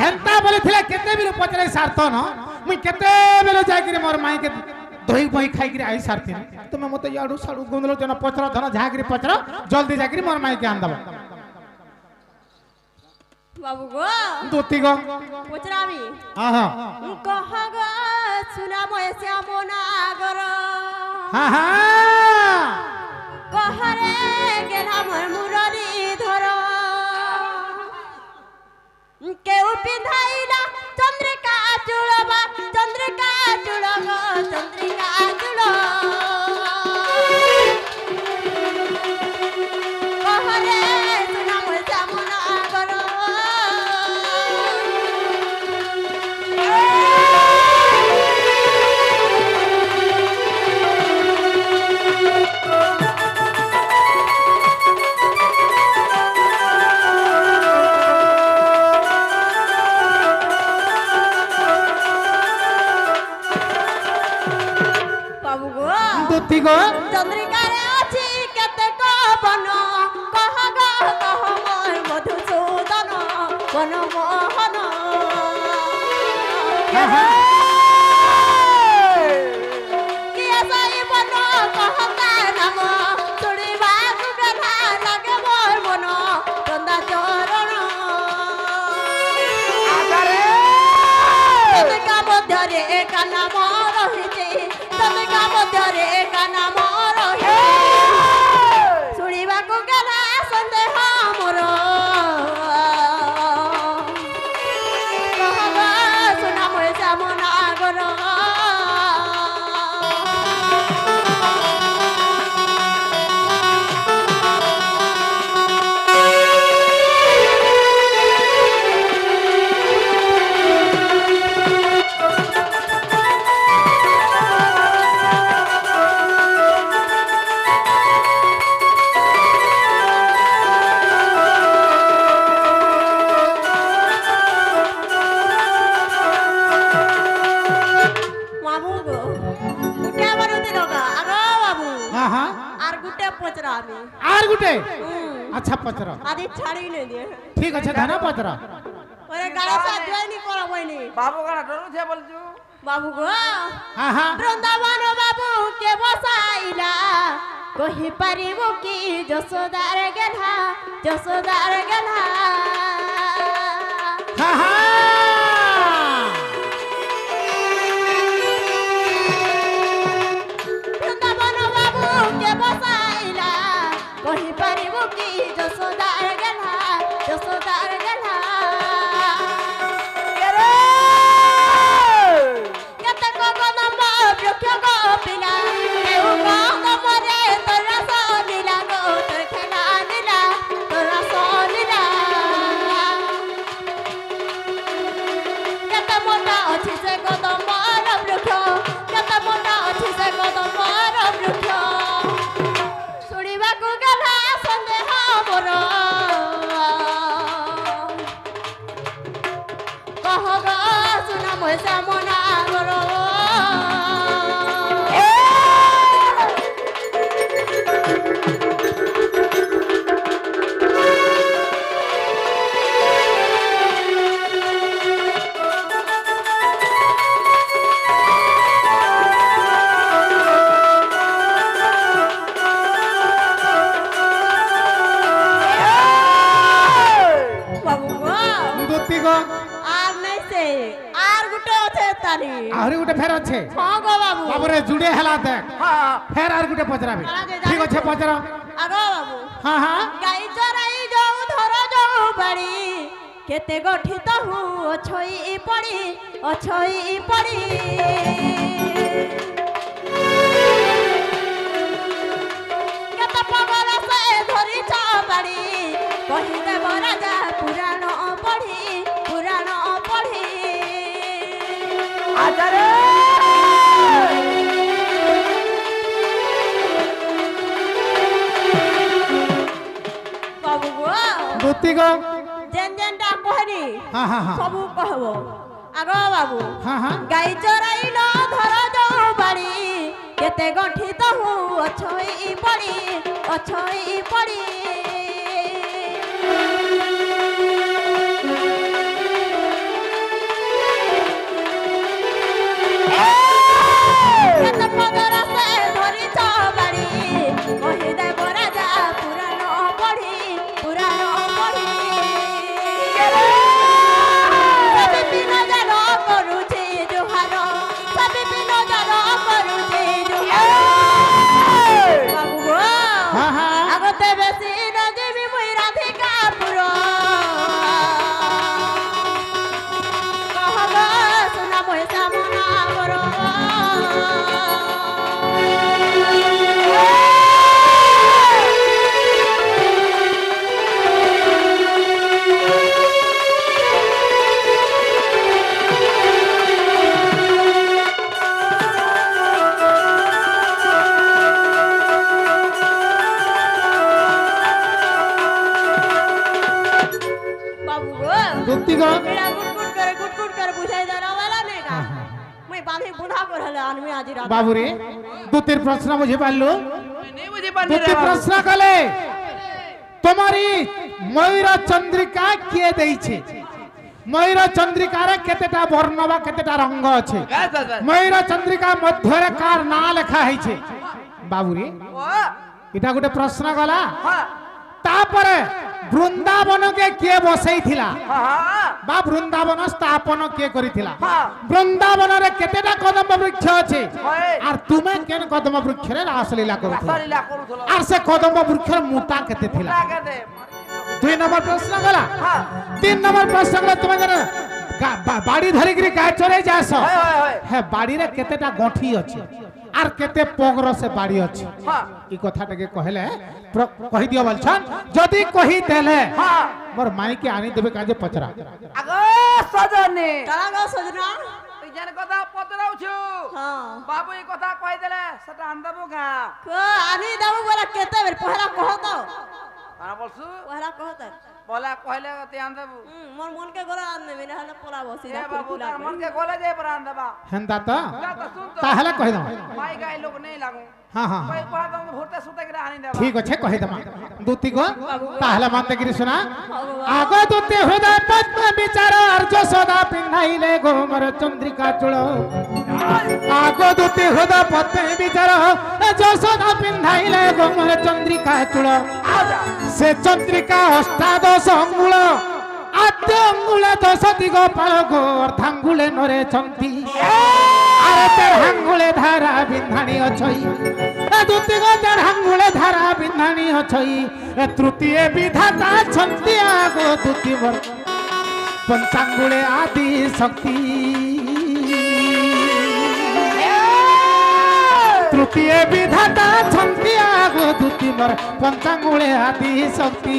हेंता बोले थिला केते बिलो पचरे सार्थ न मुई केते बेलो जाय कि मोर माई के दही बही खाई कि आई सारती तुम मते याडू साडू गुंदलो जन पचरा धन झागिरी पचरा जल्दी जाय कि मोर माई के आन दबा बाबू गो दोती गो पचरामी हां हां कह गो सुना मोय श्याम नागर हां हां कहरे गेला मोर मुरली धर केउ पिंधाइला चंद्रिका चुड़बा चंद्रिका चुड़ब चंद्रिका चुड़ कहरे सुना मोय श्याम नागर दोती गो चंद्रिका रे अछि केते को बन कह गो कह मोर मधुसूदन बन मोहन किया साई बन कहता नाम सुनिबा सुगधा लागे मोर मन चंदा चरण चंद्रिका मध्यरे एका नाम रहिছে चंद्रिका मध्यरे एका नाम रहिছে শুনিବାକୁ গেলা সন্দেহ মোর কহবা শুনা মোর শ্যাম নাগর आर गुटे अच्छा पचरा आदि छाड़ी ले दे ठीक আছে धना पचरा ओरे गाड़ा सा जॉइन करबैनी बाबू गाड़ा डरू छे बोलजू बाबू गो हां हां वृंदावन बाबू के बसाइला कहि परिबो की जसोदार गेला हां हां वृंदावन बाबू के बसाइला कहि परिबो की जसोदार गेला केते को गनम वृक्ष गो पिला केउ गनम रे तोरा सोनिला गो तोर खेला नीला तोरा सोनिला केते मोटा अछि से गदम वृक्ष केते मोटा अछि से गदम वृक्ष শুনিବାକୁ গেলা সন্দেহ মোর কহ গো শুনা মোর শ্যাম নাগর आहुरी गुटे फेर अच्छे हां गो बाबू बाबू रे जुड़े हला देख हां फेर आर गुटे पचराबे ठीक अच्छे पचरा आगो बाबू हां हां गाई चराई जाऊ धर जाऊ बाड़ी केते गठित हूँ अछई पड़ी केते पगल से धरी बाड़ी कहिदे राजा पुराण पढ़ी आजारे बाबू गो दोती गो जेन टा कहनी हां हां हां सबू कहबो आगो बाबू हां हां गाई चराइलो धर जाऊ बाड़ी केते गठित हूँ अछई पड़ी ମୋର बाबू गो দুতি গো एड़ा गुट कर बुझाई देना वाला नहीं का मैं बांधी बुढ़ा पर हले आदमी आज रात বাবু রে দুতির প্রশ্ন বুঝি পারলু नहीं बुझी पानी দুতি প্রশ্ন কলে তোমারি ময়ূর চন্দ্রিকা কিয়ে দেইছে ময়ূর চন্দ্রিকার কেতেটা বর্ণ বা কেতেটা রঙ আছে बस बस बस ময়ূর চন্দ্রিকা মধ্যরে কার না লেখা হইছে বাবু রে ओ এটা গোটে প্রশ্ন গলা हां তারপরে বৃন্দাবনকে কে বসাইছিলা हां বা বৃন্দাবন স্থাপন কে করিছিলা হ্যাঁ। বৃন্দাবনের কেতেটা কদম্ব বৃক্ষ আছে হয়। আর তুমি কেন কদম্ব বৃক্ষরে রাসলীলা করুছিলা सरीला करूथलो আর সে কদম্ব বৃক্ষের মোটা কেতে ছিলা लागे दे 2 নম্বর প্রশ্ন গলা हां 3 নম্বর প্রশ্ন গলা তুমি জানো বাড়ি ধরিকি গায়ে চড়ে যাস हाय हाय हाय হ্যাঁ বাড়িরে কেতেটা গঁঠি আছে আর কেতে পগর সে বাড়ি আছে हां এই কথাটাকে কহিলে কহি দিও বলছন যদি কহি দেলে हां মোর মাইকে আনি দেবে কাজে পচরা आगो सजनी तारा गो सजना তুই জান কথা পতরাউছু हां বাবু এই কথা কই দেলে সেটা আনদাবো গা को आनी दाऊ बोला केते बेर पहला कह तो আর বলছু पहला कह तो বলা কইলে তে আনদাবো मोर मन के गोला आन में ना पोला बसी এ বাবু তার মন কে গলে যায় পর আনদাবা হেন্দা তো যা তো শুন তো তাহলে কহি দাও মাই গাই লোক নেই লাগু হ্যাঁ হ্যাঁ কই কোয়া তো ভোরতে সুতে করে আনি দেবা ঠিক আছে কহি দেমা দুতি গো তাহলে মানতে গিরি শোনা ভগবান। আগ দুতি হৃদয় পদ্ম বিচার আর যশোদা পিন্ধাইলে গোমর চন্দ্রিকা চূড় আগ দুতি হৃদয় পদ্ম বিচার যশোদা পিন্ধাইলে গোমর চন্দ্রিকা চূড় আজা সে চন্দ্রিকা অষ্টাদশ অঙ্গুল আদ্য অঙ্গুলে দশ দিগ পালক অর্ধাঙ্গুলে নরে চন্তি আরে দেড়াঙ্গুলে ধারা বিন্ধানি অছই দুতি গো দেড়াঙ্গুলে ধারা বিন্ধানি অছই তৃতীয় বিধাতা ছন্তি আগ দুতি বর পঞ্চাঙ্গুলে আদি শক্তি তৃতীয় বিধাতা ছন্তি আগ দুতি বর পঞ্চাঙ্গুলে আদি শক্তি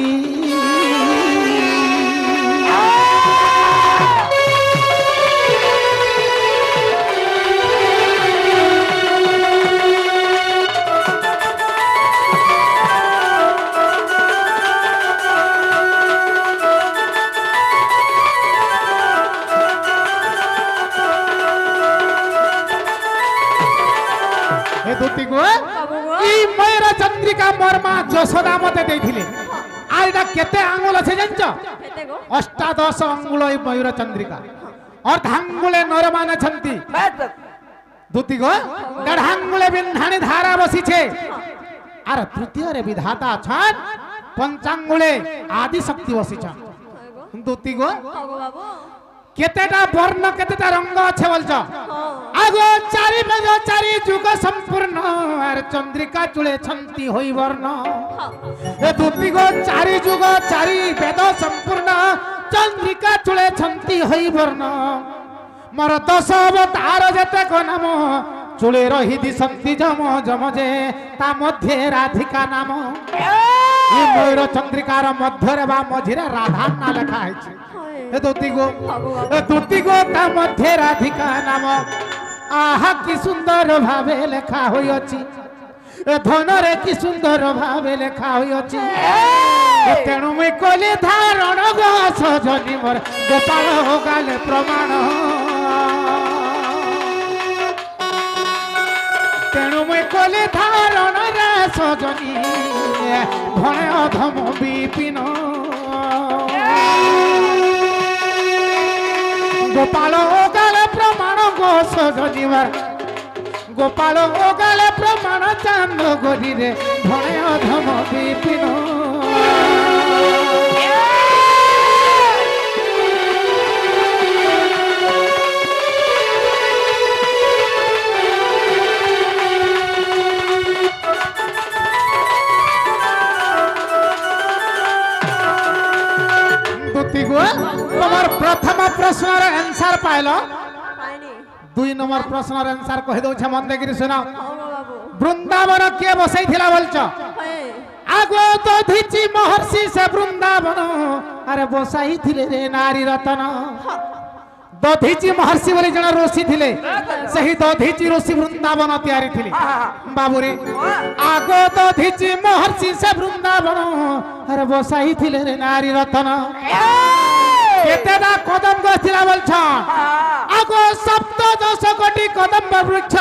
এ দুতি গো बाबू गो এই ময়ূর চন্দ্রিকা মর্মা যশোদা মতে দেইছিলে আর এটা কেতে আঙ্গুল আছে জানছ केते गो অষ্টাদশ অঙ্গুল এই ময়ূর চন্দ্রিকা অর্ধাঙ্গুলে নরমান ছন্তি বেদ দুতি গো দেড়াঙ্গুলে বিন্ধানি ধারা বসিছে আর তৃতীয়রে বিধাতা আছেন পঞ্চাঙ্গুলে আদি শক্তি বসিছেন দুতি গো बाबू बाबू কেতেটা বর্ণ কেতেটা রঙ্গ আছে বলছ हां আগো চারি বেদ চারি যুগ সম্পূর্ণ আর চন্দ্রিকা চুলে ছন্তি হই বর্ণ এ দুতি গো চারি যুগ চারি বেদ সম্পূর্ণ চন্দ্রিকা চুলে ছন্তি হই বর্ণ মোর দশ অবতার যেতে নাম চুলে রহি দিশন্তি জম জম যে তা মধ্যে রাধিকা নাম এই ময়ূর চন্দ্রিকার মধ্যরে বা মঝিরে রাধার না লেখা হয়েছে এ দুতি গো এ দুতি গো তা মধ্যে রাধিকা নাম আহা কি সুন্দর ভাবে লেখা হইଅଛି এ ধনরে কি সুন্দর ভাবে লেখা হইଅଛି তেণু মুই কলি ধারণ গো সজনি মোর গোপাল গালে প্রমাণ তেণু মুই কলি ধারণ রে সজনি ভণে অধম বিপিন গোপাল গালে প্রমাণ গো সজনিবার গোপাল গালে প্রমাণ চান্দ গরিরে ভণে অধম বিপিন দুতি গো তোমার প্রথম প্রশ্নের আনসার পাইল पाइनी দুই নম্বর প্রশ্নের आंसर কই দউছে মন দেখিরি শুনাও হও গো বাবু বৃন্দাবন কে বসাইছিলা বলছ হয়ে আগো দধিচি মহর্ষি সে বৃন্দাবন আরে বসাইছিলে রে নারী রতন দধিচি মহর্ষি বলে জনে ঋষি থিলে সেই দধিচি ঋষি বৃন্দাবন তৈরি থিলে বাবুরে আগো দধিচি মহর্ষি সে বৃন্দাবন আরে বসাইছিলে রে নারী রতন কেতেটা কদম গাছ ଥିଲା বলছ আগো সপ্তদশ কোটি কদম্ব বৃক্ষ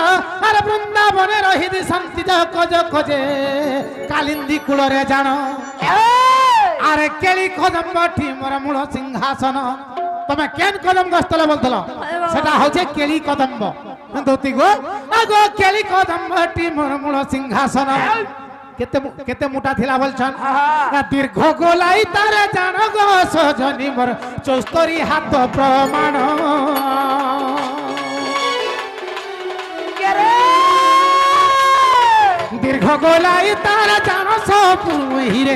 আরে বৃন্দাবনে রহিদি শান্তি কজ খোঁজে কালিন্দী কূଳରେ জাণ আরে কেলি কদম্বটি মোর মূল সিংহাসন তুমি কেন কদম গাছ তলে বলছিল সেটা হচ্ছে কেলি কদম্ব দৌতি গো আগো কেলি কদম্বটি মোর মূল সিংহাসন কেতে কেতে মোটা থিলা বলছন দীর্ঘ গোলাই তারে জান গো সজনী মোর 74 হাত প্রমাণ দীর্ঘ গোলাই তারে জান সপুহিরে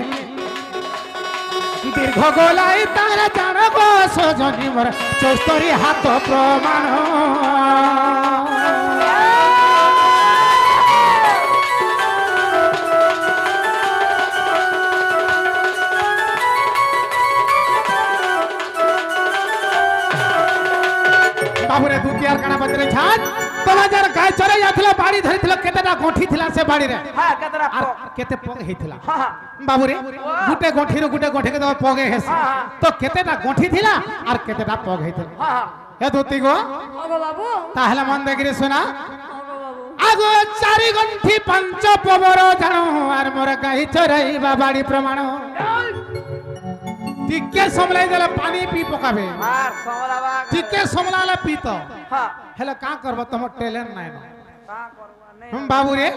দীর্ঘ গোলাই তারে জান গো সজনী মোর 74 হাত প্রমাণ বাবুরে দুতিয়ার কানা বজরে ছাড় তোমার যার গায় চরে যাছিল বাড়ি ধরিছিল কেতেটা গঁঠি থিলা সে বাড়িরে হ্যাঁ কেতরা আর কেতে পগ হেইଥିଲା হ্যাঁ বাবুরে গুটে গঁঠিরু গুটে গঁঠিকে তো পগে হেসি তো কেতেটা গঁঠি থিলা আর কেতেটা পগ হেইଥିଲା হ্যাঁ এ দুতি গো হও গো বাবু তাহলে মন দেখিরে শোনা হও গো বাবু আগো 4 গণ্ঠি 5 পবর জানো আর মোর গাই চরাইবা বাড়ি প্রমাণ টিকে সমলাই দেলে পানি পি পকাবে আর সমলাবা টিকে সমলালে পিত হ্যাঁ হেলে কা করব তোমার ট্যালেন্ট নাই না কা করবা নেই हम बाबू रे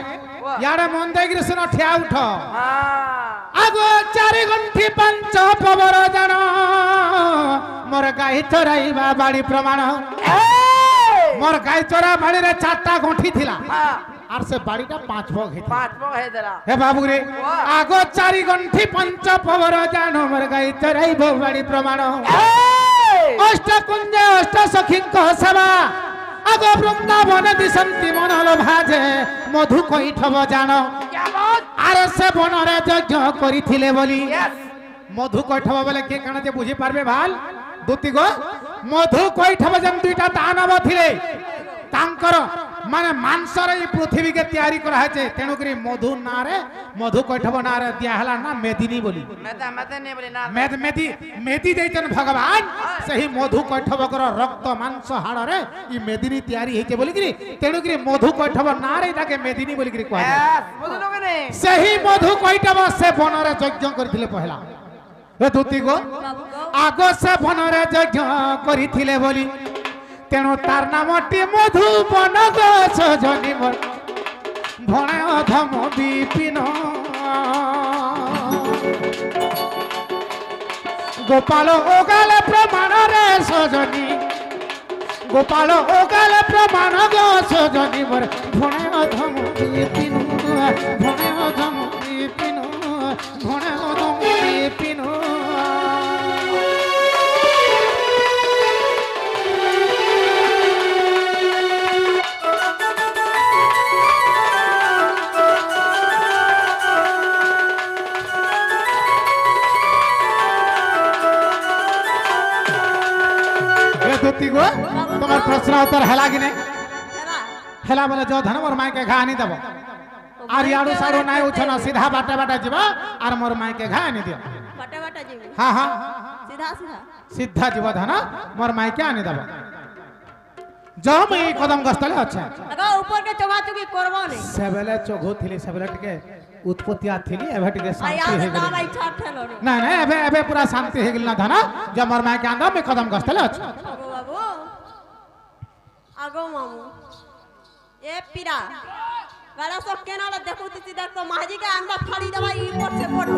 यारे मन देगिर सुनो ठिया उठ হ্যাঁ आगो 4 गंठी 5 पवर जान मोर गाई चराइबा बाड़ी प्रमाण मोर गाई चरा बाड़ी रे 4टा गंठी थिला হ্যাঁ আর সে বাড়িটা 5 ভাগ হইছে পাঁচ পগ হে দেলা হে বাবু রে আগো 4 গंठी 5 पवर जान मोर गाई चराइबा बाड़ी प्रमाण अष्ट कुंज अष्ट सखी को सभा আগো বৃন্দাবনে দিশন্তি মনল ভাজে মধু কইঠব জান क्या बात আর সে বনরে যজ্ঞ করিছিলে বলি यस মধু কইঠব বলে কে কানা যে বুঝি পারবে ভাল দুতি গো মধু কইঠব যেন দুইটা দানব থিলে তাঙ্কর মানে মাংসর এই পৃথিবীকে তৈরি করা হয়েছে তেণু করে মধু নারে মধু কইঠব নারে দিয়া হলা না মেদিনী বলি मैं नहीं बोली ना মেদি মেদি ଦେଇଛନ୍ ভগবান ସେହି মধু কৈঠবকର রক্ত মাংস হাড়রে ই মেদিনী তৈরি হইছে বলি কি তেণু কি মধু কৈঠব নারে তাকে মেদিনী বলি কি কয় यस बुझ लोगे नहीं ସେହି মধু কৈঠব সে বনরে যজ্ঞ করিଥିଲେ পহলা এ দুতি গো বাবু গো আগ সে বনরে যজ্ঞ করিଥିଲେ বলি তেণু তার নামটি মধু বন গো সজনী মোর ভণে অধম বিপিন গোপাল ওগালে প্রমাণ রে সজনী গোপাল ওগালে প্রমাণ গো সজনী মোর ভণে অধম বিপিন ভণে অধম বিপিন ভণে অধম বিপিন দুতি গো তোমার প্রশ্ন উত্তর হেলা কি নাই হেলা হেলা বলে जो धन मोर माई के घा आनी देबो আর ইয়াড়ু সাড়ু নাই উছন সিধা বাটা বাটা ଯିବ আর মোর মাই के घा आनी दियो বাটা বাটা যাবে हां हां সিধা সিধা সিধা ଯିବ धन मोर माई के आनी देबो जो मुई कदम गस्तले আছে আগো উপর কে চোগাচুগি করবো নে সেবেলে চোঘু থিলি সেবেলে টিকে উৎপত্তিয়া থিলি এবে টিকে শান্তি আয়া হয়ে গেল দাম আই ছাড় ঠেলো রে না না এবে এবে পুরা শান্তি হয়ে গেল না ধন যে মোর মাই के আন্দা মুই কদম গস্তলে আছে আগো বাবু আগো মামু এ পিরা গালা সব কেনালে দেখুতি দেখ তো মাঝি কে আন্দা ফাড়ি দেবা ই পড়ছে পড়ো